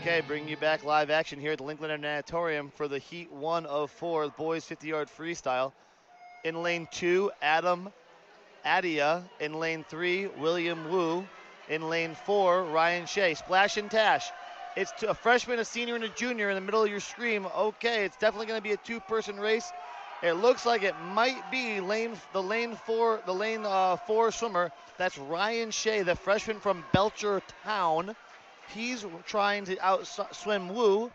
Okay, bringing you back live action here at the Lincoln Natatorium for the Heat 1 of 4, boys 50-yard freestyle. In lane 2, Adam Adia. In lane 3, William Wu. In lane 4, Ryan Shea. Splash and Tash. It's a freshman, a senior, and a junior in the middle of your stream. Okay, it's definitely going to be a two-person race. It looks like it might be the lane four swimmer. That's Ryan Shea, the freshman from Belchertown. He's trying to outswim Wu.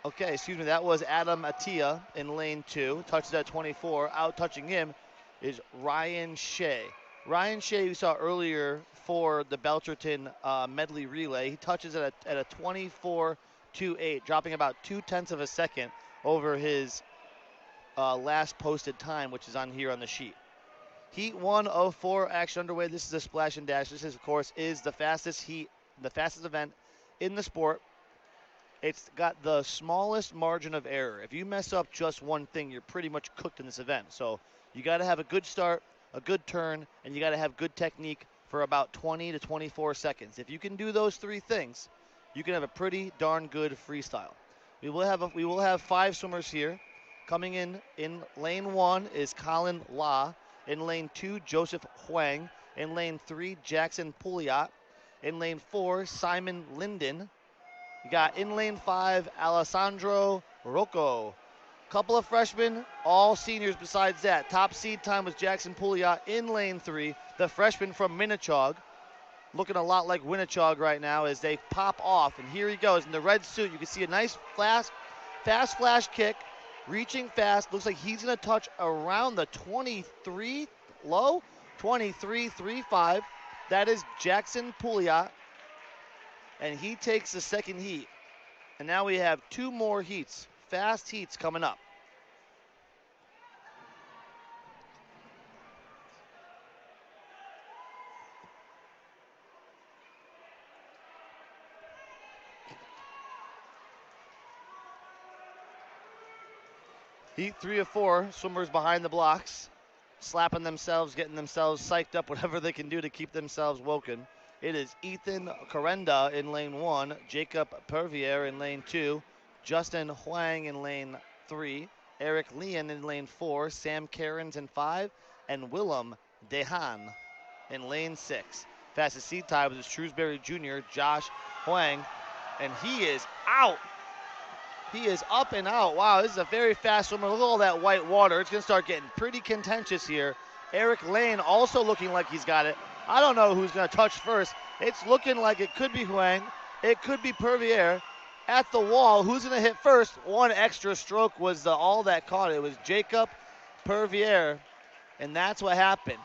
Okay, excuse me, that was Adam Atia in lane 2. Touches at 24. Out touching him is Ryan Shea. Ryan Shea, you saw earlier for the Belcherton medley relay. He touches at a 24.28, dropping about 0.2 of a second over his last posted time, which is on here on the sheet. Heat 1 of 4 action underway. This is a splash and dash. This, of course, is the fastest event in the sport. It's got the smallest margin of error. If you mess up just one thing, you're pretty much cooked in this event. So you got to have a good start, a good turn, and you got to have good technique for about 20 to 24 seconds. If you can do those three things, you can have a pretty darn good freestyle. We will have 5 swimmers here. Coming in lane 1 is Colin La. In lane 2, Joseph Huang. In lane 3, Jackson Pouliot. In lane 4, Simon Linden. You got in lane 5, Alessandro Rocco. Couple of freshmen, all seniors besides that. Top seed time was Jackson Pouliot in lane 3. The freshman from Minnechaug, looking a lot like Winnechaug right now as they pop off. And here he goes in the red suit. You can see a nice fast flash kick. Reaching fast, looks like he's going to touch around the 23 low, 23.35. That is Jackson Pouliot, and he takes the second heat. And now we have 2 more heats, fast heats coming up. Heat 3 of 4, swimmers behind the blocks, slapping themselves, getting themselves psyched up, whatever they can do to keep themselves woken. It is Ethan Corenda in lane 1, Jacob Pervier in lane 2, Justin Huang in lane 3, Eric Leon in lane 4, Sam Cairns in 5, and Willem Dehan in lane 6. Fastest seed time was the Shrewsbury Junior, Josh Huang, and he is out. He is up and out. Wow, this is a very fast swimmer. Look at all that white water. It's going to start getting pretty contentious here. Eric Lane also looking like he's got it. I don't know who's going to touch first. It's looking like it could be Huang. It could be Pervier. At the wall, who's going to hit first? One extra stroke was all that caught it. It was Jacob Pervier, and that's what happened.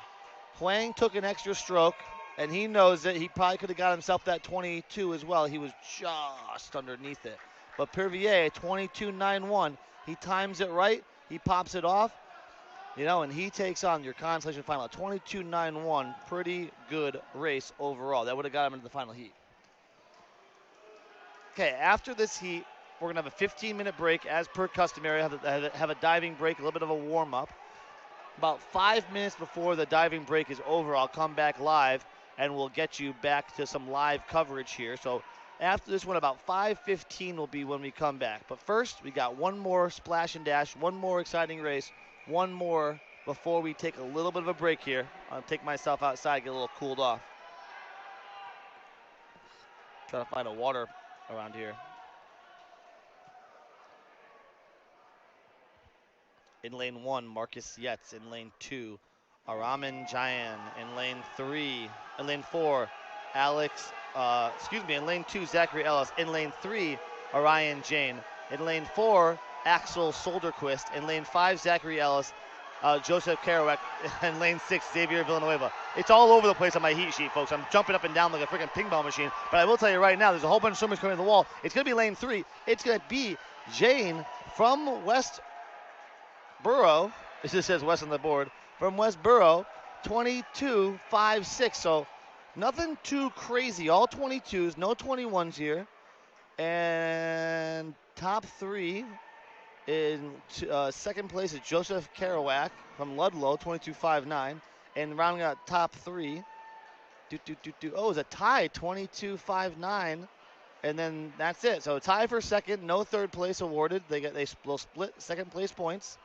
Huang took an extra stroke, and he knows it. He probably could have got himself that 22 as well. He was just underneath it. But Pervier, 22.91, he times it right, he pops it off, and he takes on your consolation final. 22.91, pretty good race overall. That would have got him into the final heat. Okay, after this heat, we're going to have a 15-minute break, as per customary. Have a diving break, a little bit of a warm-up. About 5 minutes before the diving break is over, I'll come back live, and we'll get you back to some live coverage here. So after this one, about 5:15 will be when we come back. But first, we got one more splash and dash, one more exciting race, one more before we take a little bit of a break here. I'll take myself outside, get a little cooled off. Trying to find a water around here. In lane 1, Marcus Yetz. In lane 2, Aryaman Jain. In lane 4, in lane 2, Zachary Ellis. In lane 3, Orion Jain. In lane 4, Axel Solderquist. In lane 5, Zachary Ellis, Joseph Keroack. In lane 6, Xavier Villanueva. It's all over the place on my heat sheet, folks. I'm jumping up and down like a freaking ping pong machine. But I will tell you right now, there's a whole bunch of swimmers coming to the wall. It's going to be lane 3. It's going to be Jain from Westborough. This says West on the board. From Westborough, 22.56. So nothing too crazy. All 22s, no 21s here. And top 3 in second place is Joseph Keroack from Ludlow, 22.59. And rounding out top 3 Oh, it's a tie, 22-5-9. And then that's it. So a tie for second, no third place awarded. They'll split second place points.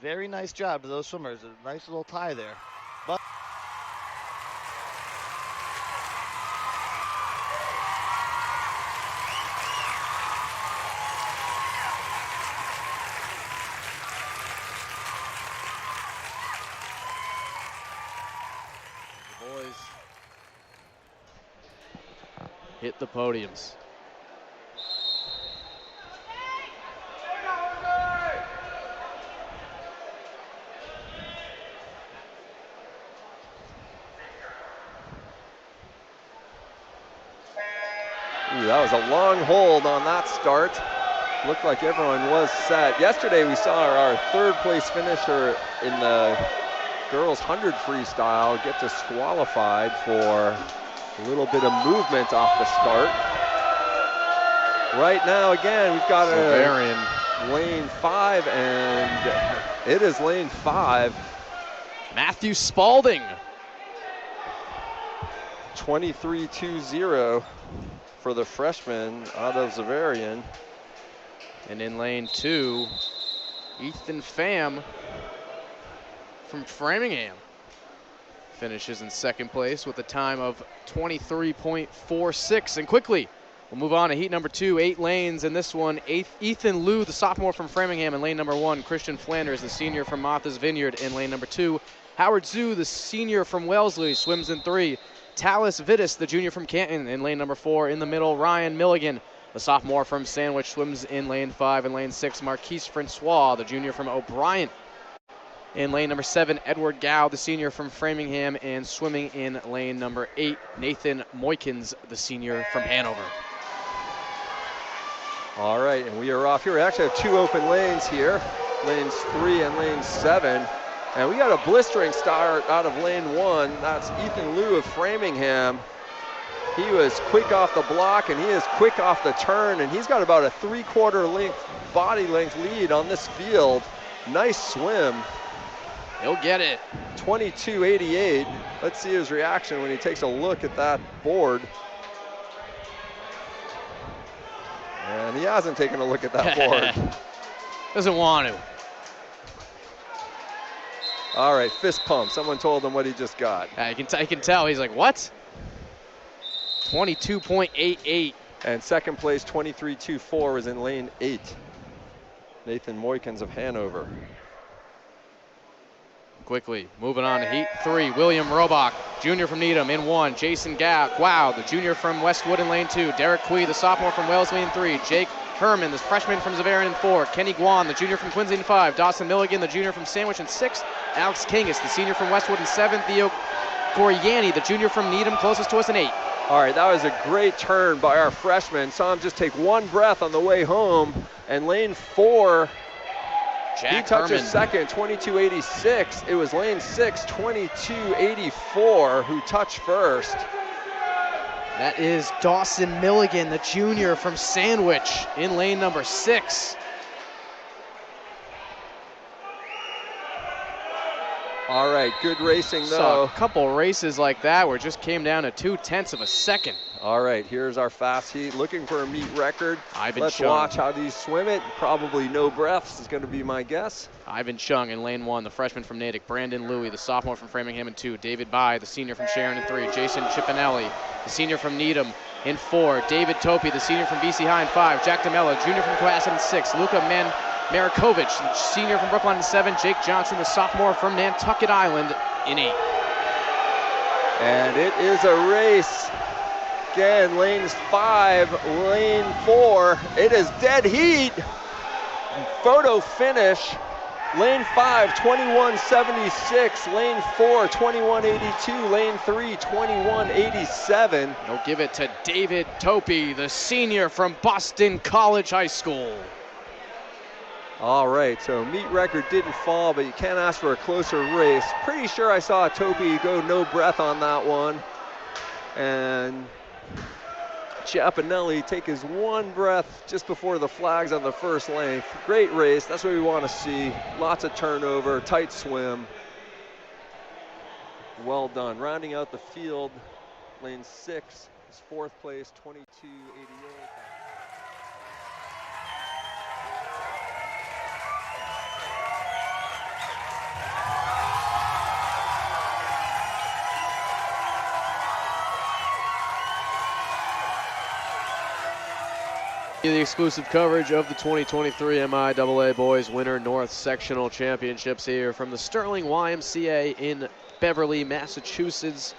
Very nice job to those swimmers. A nice little tie there. But the boys hit the podiums. Ooh, that was a long hold on that start. Looked like everyone was set. Yesterday we saw our third place finisher in the girls 100 freestyle get disqualified for a little bit of movement off the start. Right now, again, we've got a lane 5, and it is lane 5. Matthew Spalding. 23-2-0 for the freshman out of Zavarian. And in lane 2, Ethan Pham from Framingham finishes in second place with a time of 23.46. And quickly, we'll move on to heat number 2, 8 lanes. In this one, Ethan Liu, the sophomore from Framingham, in lane number 1. Christian Flanders, the senior from Martha's Vineyard, in lane number 2. Howard Zhu, the senior from Wellesley, swims in 3. Talis Vitis, the junior from Canton, in lane number 4. In the middle, Ryan Milligan, the sophomore from Sandwich, swims in lane 5. In lane 6, Marquise Francois, the junior from O'Brien. In lane number 7, Edward Gow, the senior from Framingham, and swimming in lane number 8, Nathan Moykins, the senior from Hanover. All right, and we are off here. We actually have 2 open lanes here, lanes 3 and lane 7. And we got a blistering start out of lane 1. That's Ethan Liu of Framingham. He was quick off the block, and he is quick off the turn, and he's got about a 3/4 length, body length lead on this field. Nice swim. He'll get it. 22.88. Let's see his reaction when he takes a look at that board. And he hasn't taken a look at that board. Doesn't want to. All right, fist pump. Someone told him what he just got. I can tell. He's like, what? 22.88. And second place, 23.24, was in lane 8. Nathan Moykins of Hanover. Quickly, moving on to heat 3. William Robach, junior from Needham, in 1. Jason Wow, the junior from Westwood, in lane 2. Derek Quee, the sophomore from Wellesley, in 3. Jake Herman, the freshman from Zavarian, in 4. Kenny Guan, the junior from Quincy, in 5. Dawson Milligan, the junior from Sandwich, in 6. Alex Kangas, the senior from Westwood, in 7. Theo Coriani, the junior from Needham, closest to us, in 8. All right, that was a great turn by our freshman. Saw him just take one breath on the way home. And lane 4, he touches second, 22.86. It was lane 6, 22.84, who touched first. That is Dawson Milligan, the junior from Sandwich, in lane number 6. All right, good racing though. Saw a couple races like that where it just came down to 0.2 of a second. All right, here's our fast heat, looking for a meet record. Let's watch how these swim it. Probably no breaths is going to be my guess. Ivan Chung in lane 1, the freshman from Natick. Brandon Louie, the sophomore from Framingham, in 2. David Bai, the senior from Sharon, in 3. Jason Chiappinelli, the senior from Needham, in 4. David Topi, the senior from BC High, in 5. Jack DeMello, junior from Cohasset, in 6. Luca Marikovic, the senior from Brookline, in 7. Jake Johnson, the sophomore from Nantucket Island, in 8. And it is a race. Again, lanes 5, lane 4. It is dead heat. Photo finish. Lane 5, 21.76. Lane 4, 21.82. Lane 3, 21.87. They'll give it to David Topi, the senior from Boston College High School. All right, so meet record didn't fall, but you can't ask for a closer race. Pretty sure I saw Topi go no breath on that one. And Chiappinelli take his one breath just before the flags on the first length. Great race, that's what we want to see. Lots of turnover, tight swim. Well done. Rounding out the field, lane 6 is 4th place, 22.88. The exclusive coverage of the 2023 MIAA Boys Winter North Sectional Championships here from the Sterling YMCA in Beverly, Massachusetts.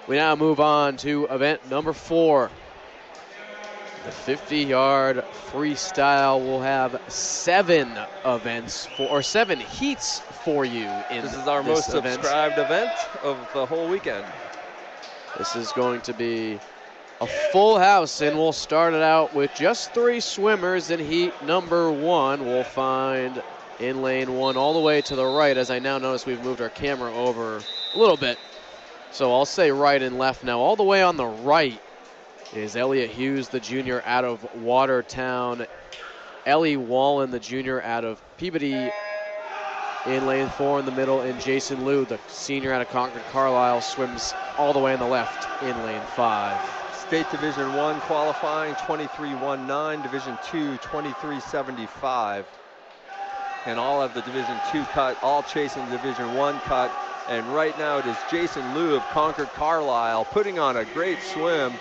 We now move on to event number 4. The 50-yard freestyle will have 7 heats for you in This is our most subscribed event of the whole weekend. This is going to be a full house, and we'll start it out with just 3 swimmers in heat number 1. We'll find in lane 1 all the way to the right, as I now notice we've moved our camera over a little bit. So I'll say right and left now. All the way on the right is Elliott Hughes, the junior out of Watertown. Ellie Wallen, the junior out of Peabody, in lane 4 in the middle, and Jason Liu, the senior out of Concord Carlisle, swims all the way on the left in lane 5. State Division 1 qualifying, 23.19, Division 2, 23.75. And all of the Division 2 cut, all chasing the Division 1 cut. And right now it is Jason Liu of Concord Carlisle putting on a great swim.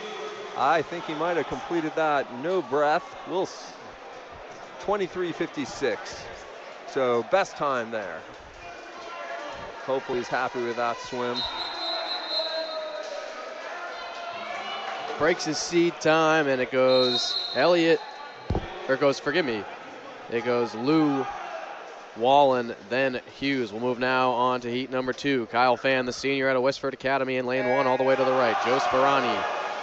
I think he might have completed that, no breath. 23.56. So best time there. Hopefully he's happy with that swim. Breaks his seed time, and it goes Elliott, or it goes, forgive me, it goes Liu, Wallen, then Hughes. We'll move now on to heat number 2. Kyle Fan, the senior out of Westford Academy, in lane 1 all the way to the right. Joe Sperani,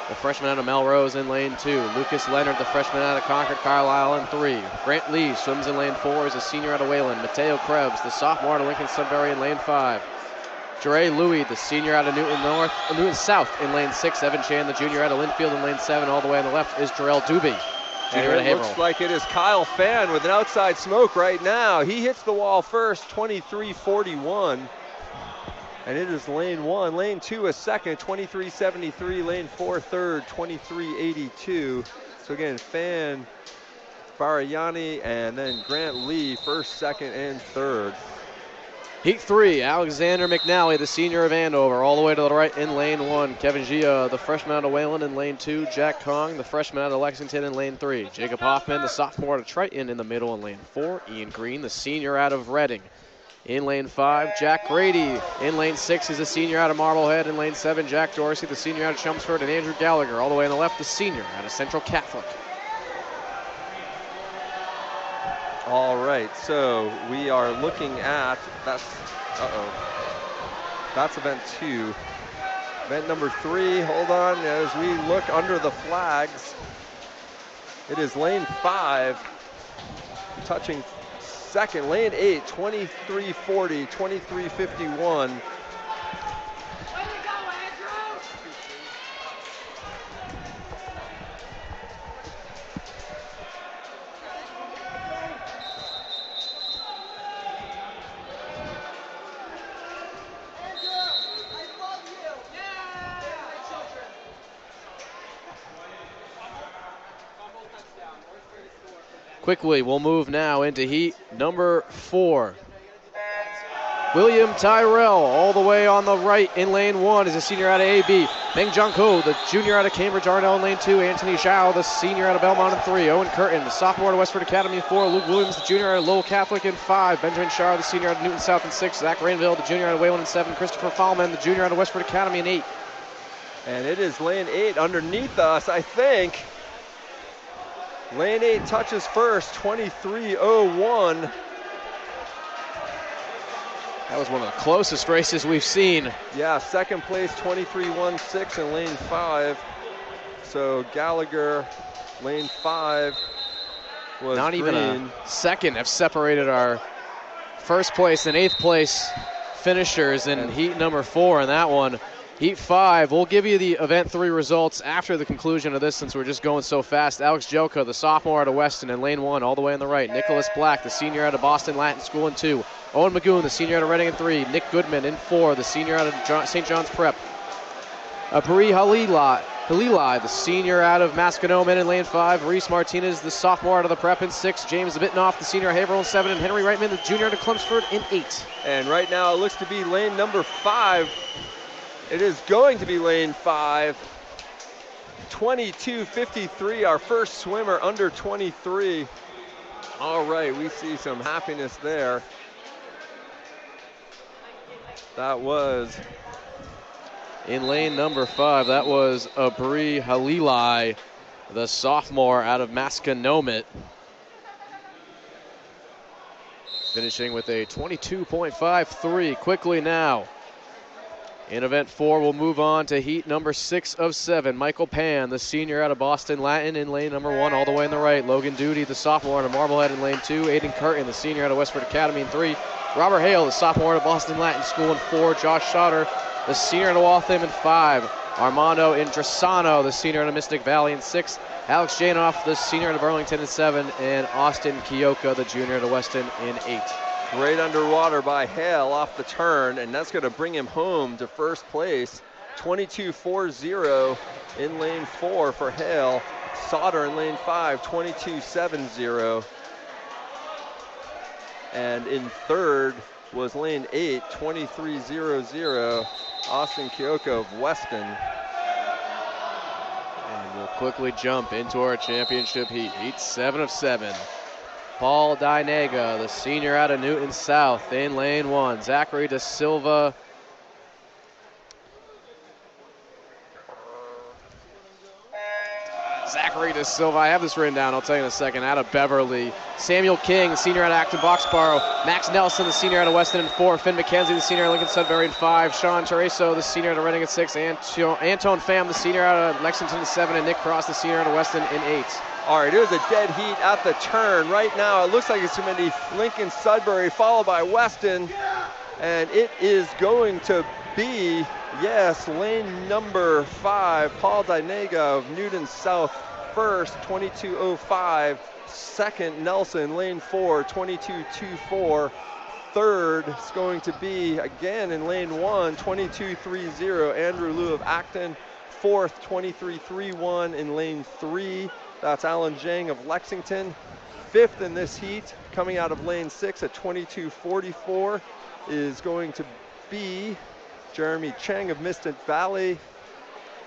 the freshman out of Melrose, in lane 2. Lucas Leonard, the freshman out of Concord Carlisle, in 3. Grant Lee swims in lane 4 as a senior out of Wayland. Mateo Krebs, the sophomore out of Lincoln Sudbury, in lane 5. Jere Louie, the senior out of Newton South, in lane 6. Evan Chan, the junior out of Linfield, in lane 7. All the way on the left is Jarrell Doobie, junior out of Haverhill. Looks like it is Kyle Fan with an outside smoke right now. He hits the wall first, 23.41. And it is lane 1. Lane 2 is second, 23.73. Lane 4 third, 23.82. So again, Fan, Barayani, and then Grant Lee, first, second, and third. Heat 3, Alexander McNally, the senior of Andover, all the way to the right in lane 1. Kevin Gia, the freshman out of Wayland, in lane 2. Jack Kong, the freshman out of Lexington, in lane 3. Jacob Hoffman, the sophomore out of Triton, in the middle in lane 4. Ian Green, the senior out of Reading, in lane 5. Jack Grady, in lane 6, is a senior out of Marblehead. In lane 7, Jack Dorsey, the senior out of Chelmsford, and Andrew Gallagher, all the way on the left, the senior out of Central Catholic. All right, so we are looking at, that's event 2. Event number 3, hold on, as we look under the flags, it is lane 5, touching second, lane 8, 23.40, 23.51. Quickly, we'll move now into heat number 4. William Tyrell, all the way on the right in lane 1, is a senior out of AB. Meng Jungko, the junior out of Cambridge Arnell, in lane 2. Anthony Zhao, the senior out of Belmont, in 3. Owen Curtin, the sophomore out of Westford Academy, in 4. Luke Williams, the junior out of Lowell Catholic, in 5. Benjamin Shar, the senior out of Newton South, in 6. Zach Rainville, the junior out of Wayland, in 7. Christopher Fallman, the junior out of Westford Academy, in 8. And it is lane 8 underneath us, I think. Lane 8 touches first, 23.01. That was one of the closest races we've seen. Yeah, second place, 23.16 in lane 5. So Gallagher, lane 5 was not green. even a second have separated our first place and 8th place finishers in heat number 4, and that one Heat 5, we'll give you the Event 3 results after the conclusion of this since we're just going so fast. Alex Jelka, the sophomore out of Weston in lane 1, all the way on the right. Nicholas Black, the senior out of Boston Latin School in 2. Owen Magoon, the senior out of Reading in 3. Nick Goodman in 4, the senior out of St. John's Prep. Bari Halilai, the senior out of Masconomet in lane 5. Reese Martinez, the sophomore out of the Prep in 6. James Bitnoff, the senior out of Haverhill in 7. And Henry Reitman, the junior out of Chelmsford in 8. And right now it looks to be lane number 5. It is going to be lane 5. 22:53, our first swimmer under 23. All right, we see some happiness there. That was in lane number 5. That was Bari Halilai, the sophomore out of Masconomet. Finishing with a 22.53. Quickly now. In Event 4, we'll move on to heat number 6 of 7. Michael Pan, the senior out of Boston Latin in lane number 1, all the way on the right. Logan Duty, the sophomore out of Marblehead in lane 2. Aiden Curtin, the senior out of Westford Academy in 3. Robert Hale, the sophomore out of Boston Latin School in 4. Josh Schotter, the senior out of Waltham in 5. Armando Indrasano, the senior out of Mystic Valley in 6. Alex Janoff, the senior out of Burlington in 7. And Austin Kioka, the junior out of Weston in 8. Great underwater by Hale off the turn, and that's going to bring him home to first place. 22.40 in lane 4 for Hale. Sauter in lane 5, 22.70. And in third was lane 8, 23.00. Austin Kioka of Weston. And we'll quickly jump into our championship heat. Heat 7 of 7. Paul Deynega, the senior out of Newton South in lane 1. Zachary Da Silva. I have this written down, I'll tell you in a second, out of Beverly. Samuel King, the senior out of Acton Boxborough. Max Nelson, the senior out of Weston in 4. Finn McKenzie, the senior out of Lincoln Sudbury in 5. Sean Tereso, the senior out of Reading in 6. Anton Pham, the senior out of Lexington in 7. And Nick Cross, the senior out of Weston in 8. All right, it was a dead heat at the turn. Right now, it looks like it's going to be Lincoln Sudbury followed by Weston. And it is going to be, yes, lane number 5, Paul Deynega of Newton South first, 22.05. Second, Nelson, lane 4, 22.24. Third is going to be, again in lane 1, 22.30, Andrew Liu of Acton. Fourth, 23.31 in lane 3. That's Alan Zhang of Lexington. Fifth in this heat, coming out of lane 6 at 22.44, is going to be Jeremy Cheng of Mystic Valley.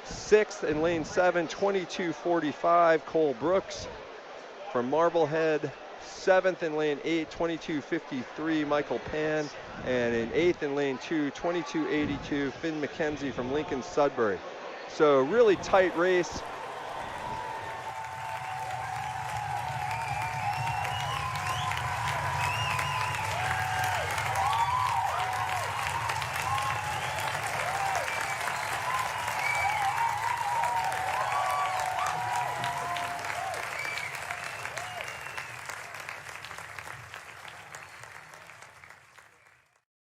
Sixth in lane 7, 22.45, Cole Brooks from Marblehead. Seventh in lane 8, 22.53, Michael Pan. And in eighth in lane 2, 22.82, Finn McKenzie from Lincoln Sudbury. So really tight race.